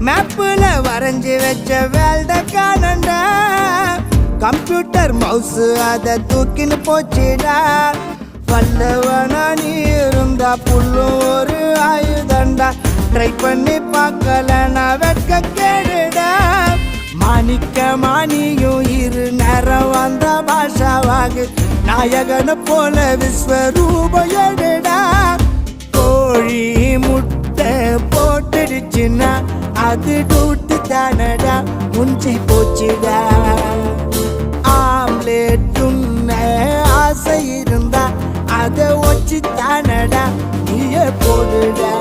மேப்புல வரைஞ்சி வச்ச வேல்ட காணண்டா computer mouse அத தூக்கின்னு போச்சுடா வல்லவனா நீ இருந்தா புல்லும் ஒரு ஆயுதண்டா ட்ரை பண்ணி பார்க்கல நான் வெட்க கேடுடா மாணிக்க மானியும் இரு நேரம் வந்த பாஷாவாகு நாயகனை போல விஸ்வரூபயடா கோழி முட்டை போட்டுடுச்சுன்னா அது டூட்டு தானடா முஞ்சி போச்சுடா ஆம்லேட் ஆசை இருந்தா அதை வச்சு தானடா நீயே போடுடா